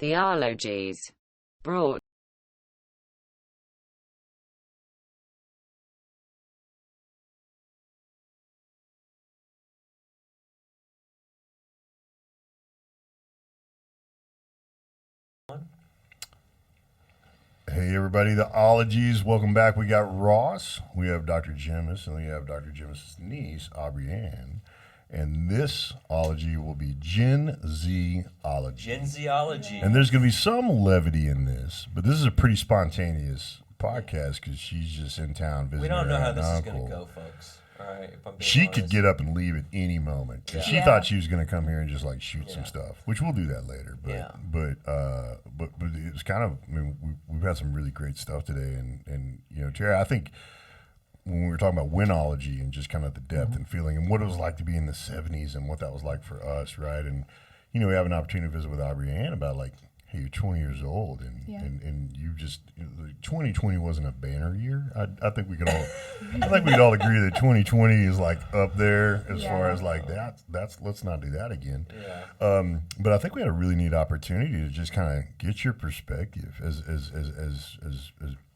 Theologies. Brought. Hey everybody, the ologies, welcome back. We got Ross, we have Dr. Gemas, and we have Dr. Gemas' niece, Aubrey Ann. And this ology will be Gen Z-ology. Gen Z-ology. And there's going to be some levity in this, but this is a pretty spontaneous podcast because she's just in town visiting. We don't know how this is uncle. going to go, folks. All right, if I'm being She honest. could get up and leave at any moment. Yeah. She thought she was going to come here and just like shoot some stuff, which we'll do that later. But Yeah. but it was kind of. I mean, we've had some really great stuff today, and you know, Terry, I think when we were talking about winology and just kind of the depth and feeling and what it was like to be in the '70s and what that was like for us, right? And you know, we have an opportunity to visit with Aubrey Ann about like, hey, you're 20 years old, and you just 2020 wasn't a banner year. I think we could all, I think we'd all agree that 2020 is like up there as far as like that's let's not do that again. Yeah. But I think we had a really neat opportunity to just kind of get your perspective as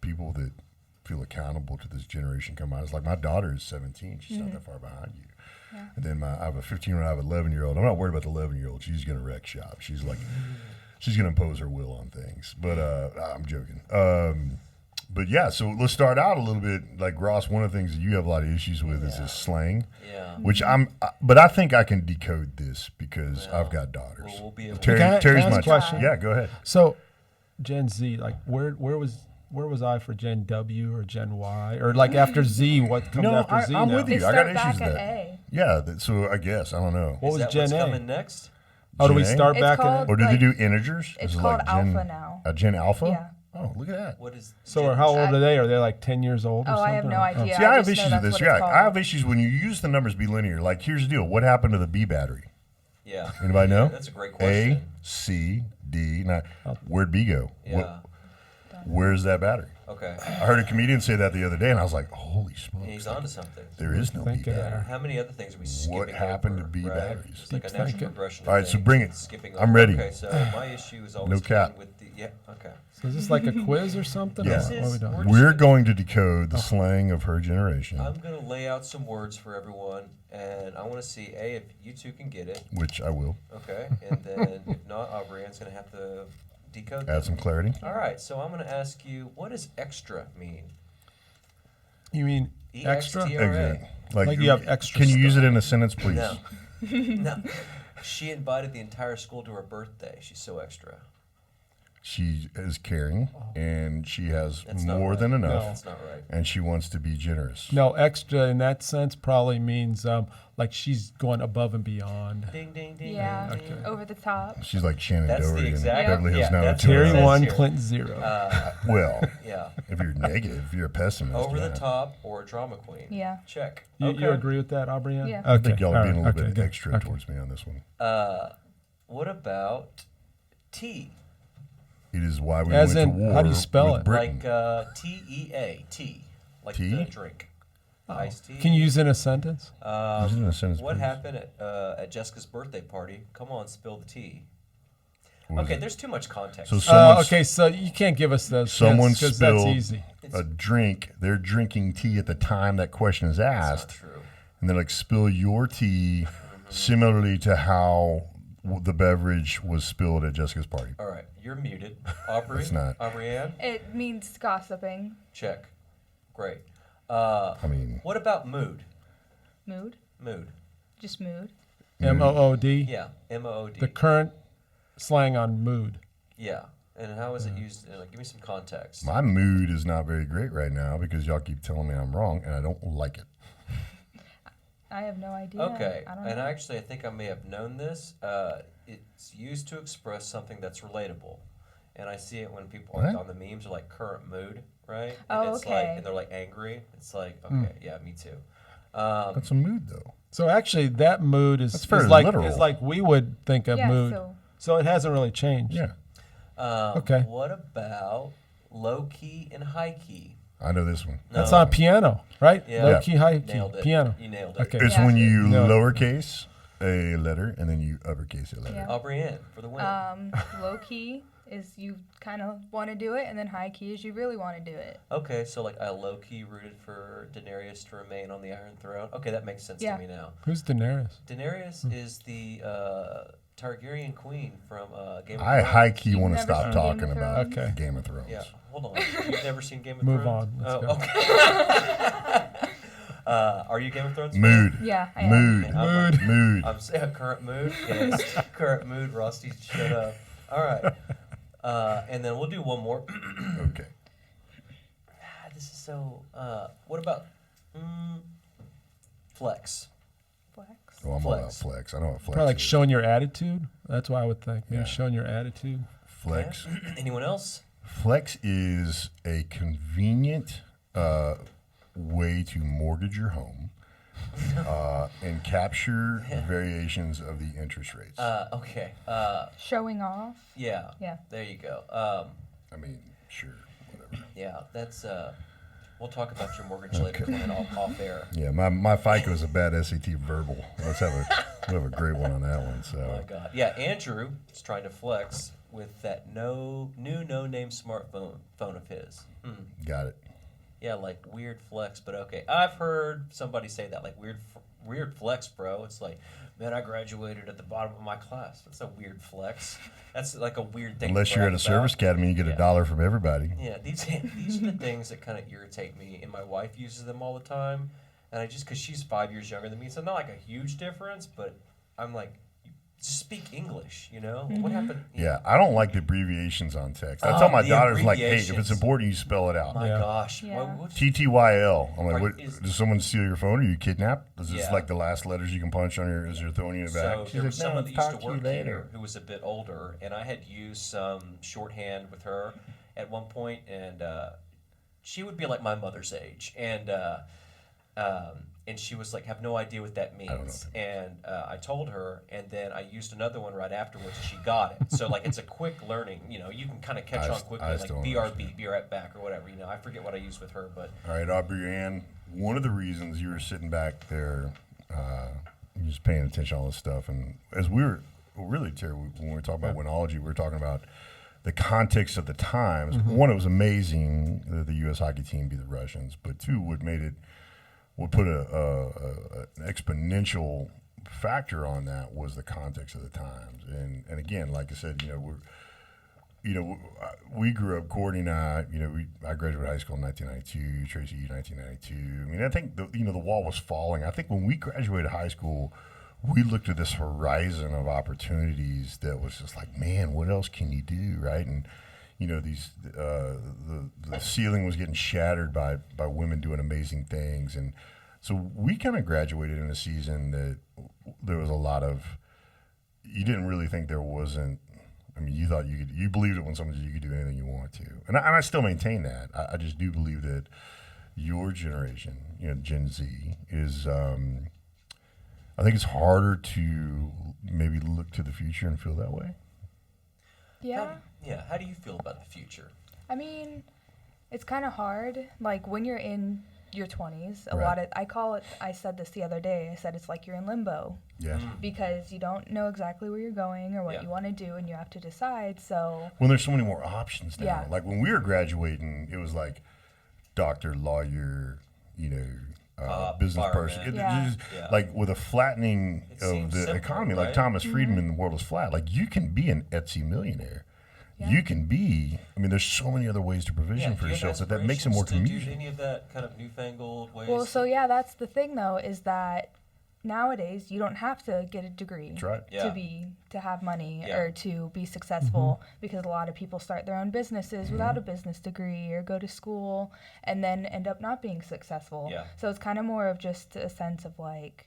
people that feel accountable to this generation come out. It's like my daughter is 17; she's not that far behind you. Yeah. And then I have a 15-year-old, I have an 11-year-old. I'm not worried about the 11-year-old. She's gonna wreck shop. She's like. She's going to impose her will on things, but I'm joking. But yeah, so let's start out a little bit. Like Ross, one of the things that you have a lot of issues with is this slang, which but I think I can decode this because I've got daughters. We'll be able Terry's my question. Yeah, go ahead. So, Gen Z, like where was I for Gen W or Gen Y or like after Z? What comes after Z? I'm now? with you. They I got start back issues with at that. A. Yeah, so I guess I don't know. What Is was that Gen what's A? coming next? Oh, do we Gen A? start It's back called- at? Or do they like- do integers? It's Is it called like Gen, Alpha now. Gen Alpha? Yeah. Oh, look at that. What is So, Gen- how old are they? Are they like 10 years old? Or Oh, I have something? no idea. See, I have just know issues with that's this. what Yeah, it's called. I have issues when you use the numbers be linear. Like, here's the deal. What happened to the B battery? Yeah. Anybody know? That's a great A, question. C, D. Now, where'd B go? Yeah. Where's that battery? Okay. I heard a comedian say that the other day, and I was like, holy smokes. He's onto something. There is no B Thinking. battery. How many other things are we skipping What happened over, to B right? batteries? It's like a Keep natural thinking. progression. All right, of so things. bring it. Skipping I'm over. ready. Okay, so my issue is always No cap. with the okay. So is this like a quiz or something? Yeah. Or what are we doing? We're going to decode the slang of her generation, I'm gonna lay out some words for everyone, and I want to see if you two can get it. which I will Okay, and then if not, Aubrey Ann's gonna have to decode add them. some clarity. All right, so I'm gonna ask you, what does extra mean? You mean extra? EXTRA. Exactly. Like you have extra Can you use stuff. it in a sentence, please? No. No. She invited the entire school to her birthday. She's so extra. She is caring, and she has That's not more right. than No. enough, That's not right. and she wants to be generous. No, extra in that sense probably means like she's going above and beyond. Ding, ding, ding. Yeah, ding, ding. over the top. She's like Shannon That's the Doherty in exact- Beverly Hills yeah, that's what it Terry says 1, here. Clint 0. Well, Yeah. if you're negative, if you're a pessimist. Over the yeah. top or a drama queen. Yeah. Check. You Okay. agree with that, Aubrey Ann? Yeah. Okay. I think y'all are being a all little right, bit good. extra Okay. towards me on this one. What about tea? It is why we As went in, to war how do you spell with it? Britain. Like TEA, tea. Like Tea? the drink. Iced tea. Can you use it in a sentence? Use it in a sentence, What please. happened at Jessica's birthday party? Come on, spill the tea. What was Okay, it? there's too much context. So someone, Okay, so you can't give us those. someone because that's spilled easy. a drink. They're drinking tea at the time that question is That's not asked, true. and they're like, spill your tea similarly to how the beverage was spilled at Jessica's party. All right, you're muted. Aubrey? It's not. Aubrey Ann? It means gossiping. Check. Great. I mean, What about mood? Mood. Mood. Just mood. MOOD. Yeah, M-O-O-D. The current slang on mood. Yeah, and how is it used? Give me some context. my mood is not very great right now because y'all keep telling me I'm wrong, and I don't like it. I have no idea. Okay, I don't and know. actually I think I may have known this. It's used to express something that's relatable. And I see it when people like, What? on the memes are like current mood, right? Oh, and it's like, okay. and they're like angry. It's like, okay, yeah, me too. That's a mood, though. So actually, that mood That's is very like literal. is like we would think of Yeah, mood. So it hasn't really changed. Yeah, Okay. What about low key and high key? I know this one. That's No. on piano, right? Yeah. Low key, high key, Nailed it. piano. You nailed it. Okay. It's Yeah. when you No. lowercase a letter and then you uppercase a letter. Yeah. Aubrey Ann for the win. Low key is you kind of want to do it, and then high key is you really want to do it. Okay, so like I low key rooted for Daenerys to remain on the Iron Throne. Okay, that makes sense Yeah. to me now. Who's Daenerys? Daenerys is the Targaryen queen from Game of I Thrones. high key You've want to never stop seen Game talking of about Thrones? Okay. Game of Thrones. Yeah, hold on. You've never seen Game of Move Thrones? on. Let's Oh, go. okay. Are you a Game of Thrones fan? Mood. Yeah, I am. Mood. I'm like- Mood. I'm saying current mood. Yes, current mood. Rusty, shut up. All right, and then we'll do one more. Okay. This is so. What about flex? Flex. Oh, I'm all about Flex. flex. I know what flex Probably like is. showing your attitude. That's what I would think. Maybe Yeah. showing your attitude. Flex. Okay. Anyone else? Flex is a convenient way to mortgage your home and capture variations of the interest rates. Okay. Showing off. Yeah. Yeah. There you go. I mean, sure, whatever. Yeah. That's. We'll talk about your mortgage later, Clint, off air. Yeah, my FICO is a bad SAT verbal. We'll have a great one on that one. Oh So my God. Yeah. Andrew is trying to flex with that no name smartphone of his. got it. Yeah, like weird flex, but okay. I've heard somebody say that, like weird flex, bro. It's like, man, I graduated at the bottom of my class. That's a weird flex. That's like a weird thing. to Unless you're at brag a service about. academy, you get Yeah. $1 from everybody. Yeah, these are the things that kind of irritate me, and my wife uses them all the time. And I just, because she's 5 years younger than me, so not like a huge difference, but I'm like, just speak English, you know? What happened? Yeah, I don't like the abbreviations on text. I Oh, tell my the daughters, like, hey, if it's abbreviations. important, you spell it out. My Yeah. gosh. Yeah. What's- TTYL. I'm like, Are- what, is- does someone steal your phone? Are you kidnapped? Is this Yeah. like the last letters you can punch on your, as you're throwing you in the back? So She's there like, was "No, someone that let's used talk to you work later." here who was a bit older, and I had used some shorthand with her at one point, and she would be like my mother's age, and she was like, have no idea what that means. don't know what that And I told her, and then I used another one right afterwards, and she got it. So like it's a quick learning, you know, you can kind of catch I on quickly, I like still don't BRB, understand. be right back, or whatever. You know, I forget what I used with her, but All right, Aubrey Ann, one of the reasons you were sitting back there, just paying attention to all this stuff, and as we were, really, Terry, when we were talking about winology, we were talking about the context of the times. One, it was amazing that the U.S. hockey team beat the Russians, but two, what made it, would put an exponential factor on that was the context of the times. And again, like I said, we grew up, Courtney and I, I graduated high school in 1992, Tracy, 1992. I mean, I think the wall was falling. I think when we graduated high school, we looked at this horizon of opportunities that was just like, man, what else can you do, right? And these the ceiling was getting shattered by women doing amazing things, and so we kind of graduated in a season that there was a lot of, you didn't really think there wasn't. I mean, you thought you believed it when someone said you could do anything you want to, and I still maintain that. I just do believe that your generation, Gen Z, is. I think it's harder to maybe look to the future and feel that way. Yeah. How do you feel about the future? I mean, it's kind of hard. Like when you're in your 20s, a Right. lot of, I said this the other day, I said it's like you're in limbo Yeah. because you don't know exactly where you're going or what Yeah. you want to do, and you have to decide. So, Well, there's so many more options now. Yeah. Like when we were graduating, it was like doctor, lawyer, business person. fireman. Yeah. Yeah. Like with a flattening It of seems the simpler, economy, like right? Thomas Friedman, the world is flat. Like you can be an Etsy millionaire. Yeah. You can be. I mean, there's so many other ways to provision for do you have yourself that makes it more aspirations to do convenient. any of that kind of newfangled ways? well, so yeah, that's the thing though, is that nowadays you don't have to get a degree That's right. Yeah. to have money Yeah. or to be successful, because a lot of people start their own businesses without a business degree or go to school and then end up not being successful. Yeah. So it's kind of more of just a sense of like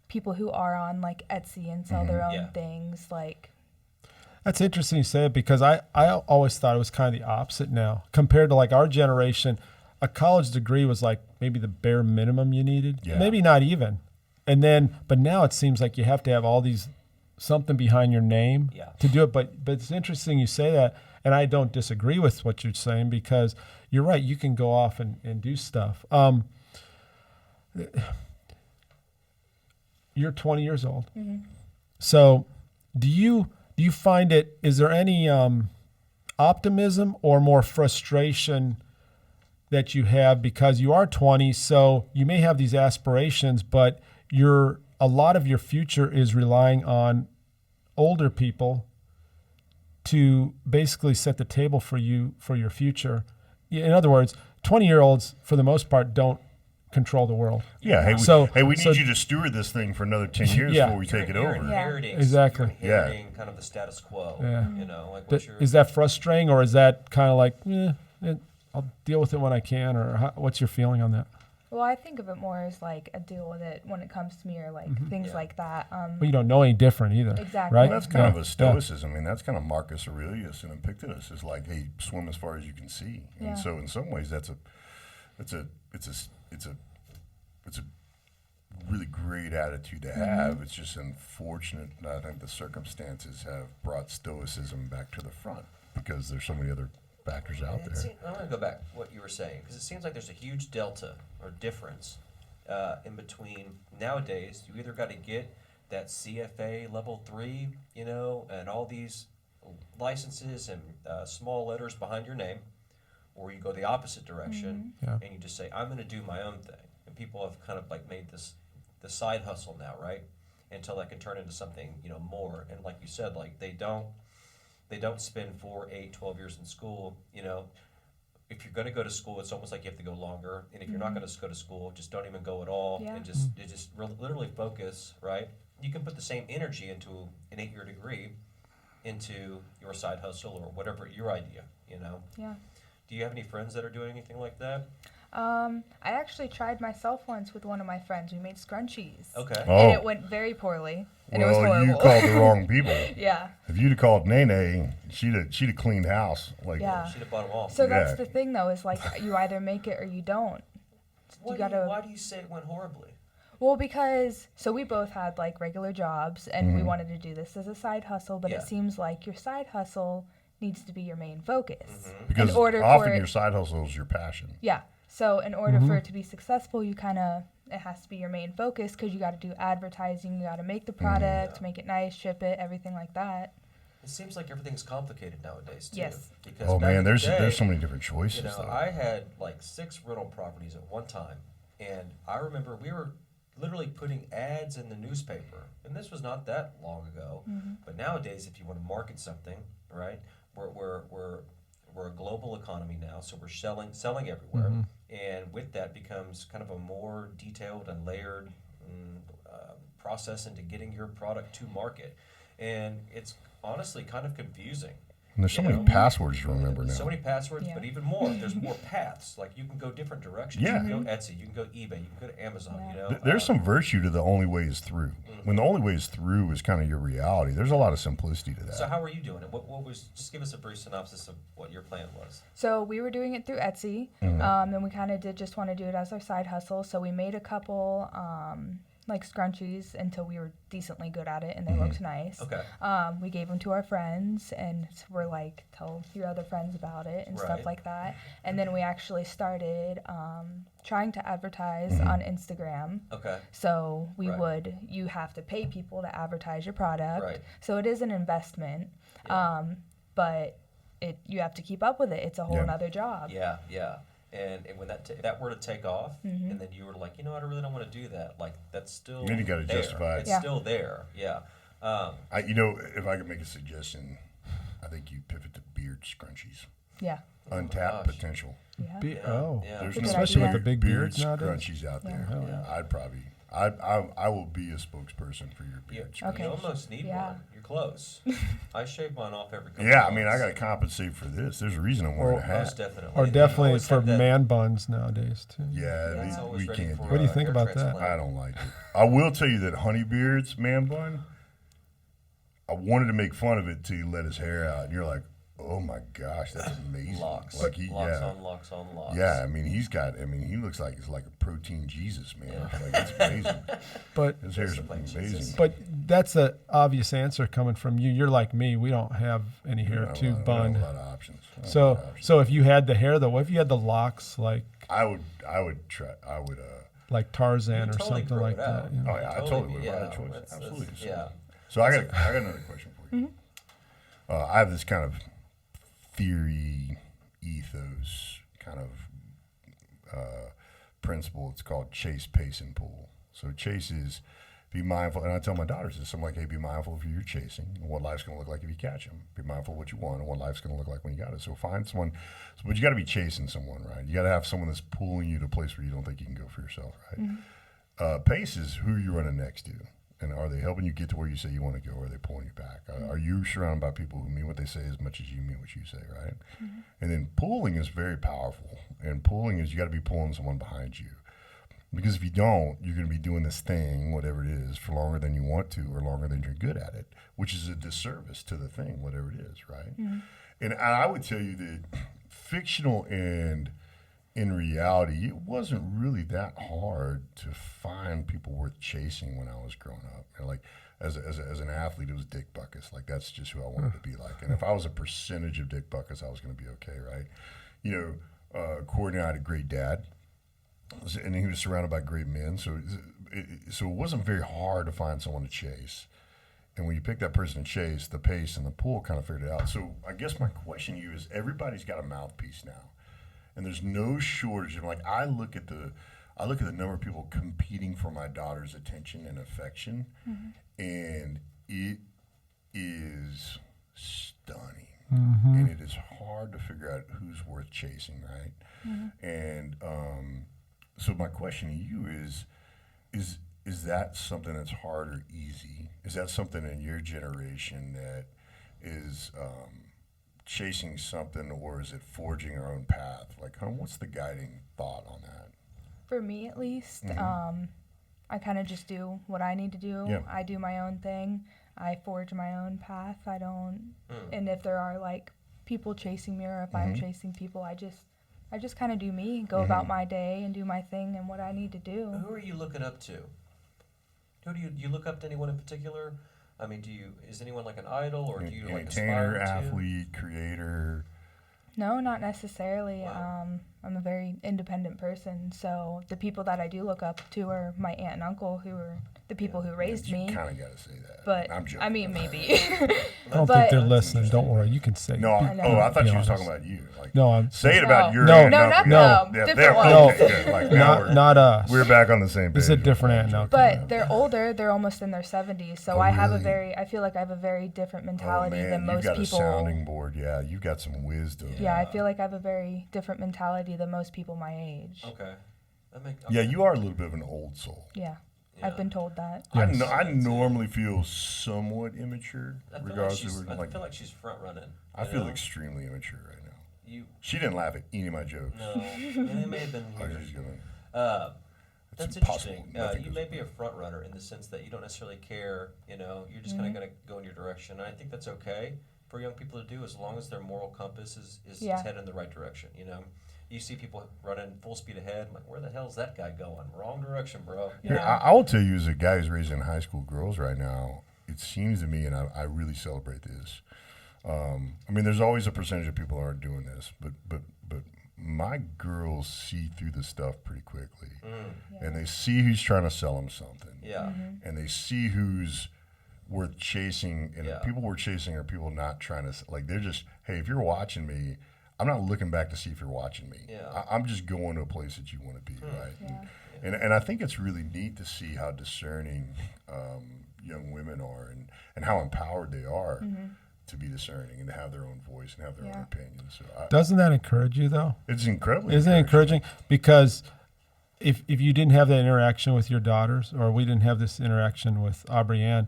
people who are on like Etsy and sell their own Yeah. things, like That's interesting you say it, because I always thought it was kind of the opposite now. Compared to like our generation, a college degree was like maybe the bare minimum you needed. Yeah. Maybe not even. And then, but now it seems like you have to have all these, something behind your name Yeah. to do it. But it's interesting you say that, and I don't disagree with what you're saying, because you're right, you can go off and do stuff. You're 20 years old. So do you find it, is there any optimism or more frustration that you have because you are 20, so you may have these aspirations, but a lot of your future is relying on older people to basically set the table for you for your future. In other words, 20-year-olds for the most part don't control the world. Yeah. Hey, we need you to steward this thing for another 10 years Yeah. before we take it over. Inheriting, Exactly. You're inheriting kind of the status quo. Yeah. You know, like what's your, Is that frustrating, or is that kind of like, I'll deal with it when I can, or what's your feeling on that? Well, I think of it more as like a deal with it when it comes to me, or like things Yeah. like that. Well, you don't know any different either. Exactly. Right? Well, that's kind Yeah. of a stoicism. I mean, that's kind of Marcus Aurelius and Epictetus is like, hey, swim as far as you can see. And Yeah. so, in some ways, it's a really great attitude to have. It's just unfortunate. I think the circumstances have brought stoicism back to the front because there's so many other factors out there. I want to go back to what you were saying, because it seems like there's a huge delta or difference in between nowadays. You either got to get that CFA level 3, you know, and all these licenses and small letters behind your name, or you go the opposite direction Yeah. and you just say, I'm going to do my own thing. And people have kind of like made this the side hustle now, right? Until that can turn into something, you know, more. And like you said, like they don't spend 4, 8, 12 years in school. You know, if you're going to go to school, it's almost like you have to go longer. And if you're not going to go to school, just don't even go at all. Yeah. And literally focus, right? You can put the same energy into an 8-year degree into your side hustle or whatever your idea, you know? Yeah. Do you have any friends that are doing anything like that? I actually tried myself once with one of my friends. We made scrunchies. Okay. Oh. And it went very poorly. And it was Well, horrible. you called the wrong people. Yeah. If you'd have called Nene, she'd have cleaned house. Like, Yeah. Should have bought them all. So that's Yeah. the thing, though, is like you either make it or you don't. Why do you say it went horribly? Well, because so we both had like regular jobs, and we wanted to do this as a side hustle, but Yeah. it seems like your side hustle needs to be your main focus. because in order often for your side hustle is your passion. Yeah. So in order for it to be successful, it has to be your main focus, because you got to do advertising, you got to make the product, make it nice, ship it, everything like that. It seems like everything's complicated nowadays too. Yes. Because Oh back man, in the there's day, so many different choices. You know, though. I had like 6 rental properties at one time, and I remember we were literally putting ads in the newspaper, and this was not that long ago. But nowadays, if you want to market something, right, we're a global economy now, so we're selling everywhere, and with that becomes kind of a more detailed and layered process into getting your product to market, and it's honestly kind of confusing. And there's so you many know? passwords to remember now. So many passwords, Yeah. but even more. There's more paths. Like you can go different directions. Yeah. You can go Etsy. You can go eBay. You can go to Amazon. Yeah. You know. There's some virtue to the only way is through. When the only way is through is kind of your reality. There's a lot of simplicity to that. So how were you doing it? What was? Just give us a brief synopsis of what your plan was. So we were doing it through Etsy, and we kind of did just want to do it as our side hustle. So we made a couple like scrunchies until we were decently good at it, and they looked nice. Okay. We gave them to our friends, and we're like, tell your other friends about it and Right. stuff like that. And then we actually started trying to advertise on Instagram. Okay. So Right. you have to pay people to advertise your product. Right. So it is an investment, Yeah. but you have to keep up with it. It's a whole Yeah. nother job. Yeah. Yeah. And when that were to take off, and then you were like, you know what, I really don't want to do that. Like that's still. Then you gotta there. justify it. It's Yeah. still there. Yeah. if I could make a suggestion, I think you pivot to beard scrunchies. Yeah. Untapped gosh. potential. Yeah. Yeah. There's Good no especially idea. with the big beard beards nowadays. scrunchies out there. Yeah. I'd probably, I will be a spokesperson for your beard scrunchies. Okay. You almost need Yeah. one. You're close. I shave mine off every couple Yeah, I months. mean, I got to compensate for this. There's a reason I'm wearing a hat. Most definitely. Or And you definitely always for have that- man buns nowadays too. Yeah, Yeah. It's we always ready can't for do What do you a think hair about that? transplant. I don't like it. I will tell you that Honeybeard's man bun, I wanted to make fun of it till you let his hair out, and you're like, oh my gosh, that's amazing. Locks. Like Locks on locks on locks. Yeah, I mean, he looks like he's like a protein Jesus, man. Like, it's amazing. But His hair's Like amazing. Jesus. but that's a obvious answer coming from you. You're like me. We don't have any hair I to don't have bun. a lot of options. I don't have a So lot of options. so if you had the hair though, what if you had the locks like I would try. Tarzan You or totally something grow like it out. that? You know? Oh yeah, I totally would. If I had a yeah, choice. that's- Absolutely. yeah. So I got another question for you. I have this kind of theory, ethos kind of principle. It's called chase, pace, and pull. So chase is be mindful, and I tell my daughters this. I'm like, hey, be mindful of who you're chasing and what life's going to look like if you catch them. Be mindful of what you want and what life's going to look like when you got it. So find someone, but you got to be chasing someone, right? You got to have someone that's pulling you to a place where you don't think you can go for yourself, right? Pace is who you're running next to. And are they helping you get to where you say you want to go, or are they pulling you back? Are you surrounded by people who mean what they say as much as you mean what you say, right? And then pulling is very powerful. And pulling is you got to be pulling someone behind you. Because if you don't, you're going to be doing this thing, whatever it is, for longer than you want to or longer than you're good at it, which is a disservice to the thing, whatever it is, right? And I would tell you that fictional and in reality, it wasn't really that hard to find people worth chasing when I was growing up. And like as an athlete, it was Dick Butkus. Like that's just who I wanted to be like. And if I was a percentage of Dick Butkus, I was going to be okay, right? You know, Courtney and I had a great dad, and he was surrounded by great men. So it wasn't very hard to find someone to chase. And when you pick that person to chase, the pace and the pull kind of figured it out. So I guess my question to you is, everybody's got a mouthpiece now. And there's no shortage of, like, I look at the number of people competing for my daughter's attention and affection, and it is stunning. And it is hard to figure out who's worth chasing, right? And so my question to you is that something that's hard or easy? Is that something in your generation that is chasing something, or is it forging our own path? Like, what's the guiding thought on that? For me, at least, I kind of just do what I need to do. Yeah. I do my own thing. I forge my own path. I don't, and if there are like people chasing me, or if I'm chasing people, I just kind of do me, go about my day and do my thing and what I need to do. Who are you looking up to? Who do you look up to? Anyone in particular? I mean, is anyone like an idol, or do you like aspire Entertainer, to? athlete, creator? No, not necessarily. Wow. I'm a very independent person, so the people that I do look up to are my aunt and uncle, who are the people who raised me. You kind of got to say that. But I'm joking. I mean, maybe. I don't think they're listening. Don't worry. You can say. No, I know. I thought you were honest. talking about you. Like, No, I'm say it about your No. aunt and No, uncle. not Yeah, them. yeah, Different they're- ones. okay, good. Like, now not us. we're back on the same page. This is a different aunt now. But they're older. They're almost in their 70s. So Oh, I have really? I feel like I have a very different Oh, mentality man, than most you've got people. a sounding board. Yeah, you've got some wisdom. Yeah, I feel like I have a very different mentality than most people my age. Okay. Yeah, you are a little bit of an old soul. Yeah, Yeah. I've been told that. Yes. I normally feel somewhat immature, I feel like regardless of I like. feel like she's front running. I feel extremely immature right now. You She didn't laugh at any of my jokes. no, it may have been I was here. just gonna. That's impossible. interesting. Nothing You goes may be a front runner in the sense that you don't necessarily care. You know, you're just kind of going to go in your direction. And I think that's okay for young people to do, as long as their moral compass is headed in the right direction. You know, you see people running full speed ahead. I'm like, where the hell's that guy going? Wrong direction, bro. Here, Yeah. I will tell you, as a guy who's raising high school girls right now, it seems to me, and I really celebrate this. I mean, there's always a percentage of people who aren't doing this, but my girls see through the stuff pretty quickly, and they see who's trying to sell them something, Yeah. and they see who's worth chasing, and Yeah. people we're chasing are people not trying to, like, they're just, hey, if you're watching me, I'm not looking back to see if you're watching me. Yeah. I'm just going to a place that you want to be, right? Yeah. And I think it's really neat to see how discerning young women are, and how empowered they are to be discerning and to have their own voice and have their own opinion. So Doesn't that encourage you though? it's incredibly Isn't it encouraging? Because if you didn't have that interaction with your daughters, or we didn't have this interaction with Aubrey Ann,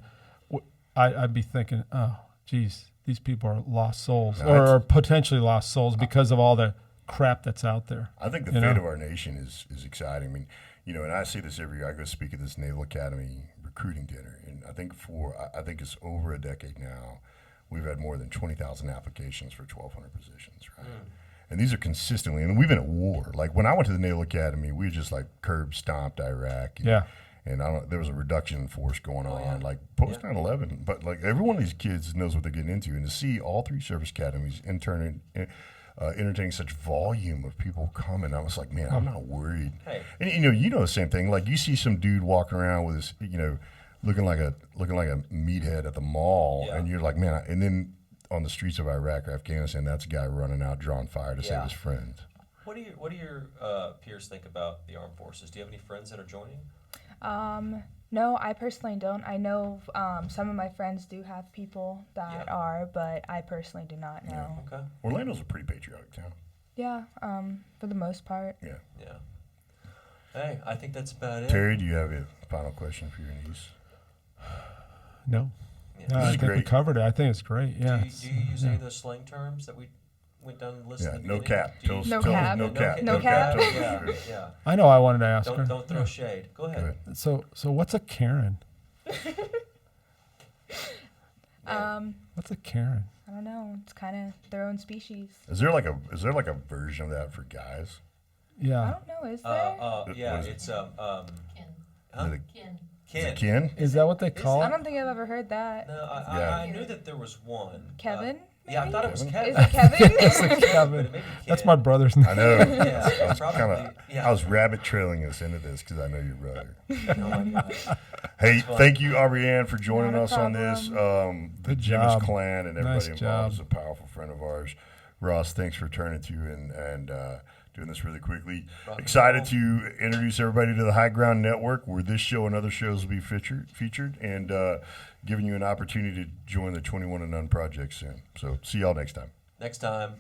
I'd be thinking, oh, geez, these people are lost souls, No, or potentially lost souls because of all the crap that's out there. I think the You fate know? of our nation is exciting. I mean, you know, and I say this every year. I go speak at this Naval Academy recruiting dinner, and I think it's over a decade now. We've had more than 20,000 applications for 1,200 positions, right? And these are consistently, and we've been at war. Like when I went to the Naval Academy, we just like curb stomped Iraq. And, Yeah. And there was a reduction in force going on, like post 9/11. But like every one of these kids knows what they're getting into, and to see all three service academies entertaining such volume of people coming, I was like, man, I'm not worried. Hey. And you know the same thing. Like you see some dude walking around with his, looking like a meathead at the mall, Yeah. and you're like, man. And then on the streets of Iraq or Afghanistan, that's a guy running out, drawing fire to save Yeah. his friends. What do your peers think about the armed forces? Do you have any friends that are joining? No, I personally don't. I know some of my friends do have people that Yeah. are, but I personally do not know. Okay. Orlando's a pretty patriotic town. Yeah, for the most part. Yeah. Yeah. Hey, I think that's about it. Terry, do you have a final question for your niece? No. Yeah. No, This I is think we great. covered it. I think it's great. Yeah. Do you use any of those slang terms that we went down the list? Yeah, at the no beginning? cap. Do you Tell us- use- No tell us cap. no cap. No cap. Yeah, yeah. I know I wanted to ask her. Don't throw shade. Go ahead. Go ahead. So what's a Karen? What's a Karen? I don't know. It's kind of their own species. Is there like a version of that for guys? I Yeah. don't know. Is there? Yeah, What is it? it's Is Huh? it Kin. a kin? Is that what they call I it? don't think I've ever heard that. No, Yeah. I knew that there was one. Kevin? Yeah, I maybe? thought it was Kevin? Kevin. Is it Kevin? It's a But Kevin. it may be That's Kin. my brother's name. I know. Yeah, I was probably. kinda, Yeah. I was rabbit trailing us into this because I know your brother. Oh my gosh. Hey, fun. thank you, Aubrey Ann, for joining Not a us on this. The Good Gemas job. clan and everybody Nice involved job. is a powerful friend of ours. Ross, thanks for turning to and doing this really quickly. Rock and Excited roll. to introduce everybody to the High Ground Network, where this show and other shows will be featured and giving you an opportunity to join the 21 and None project soon. So see y'all next time. Next time.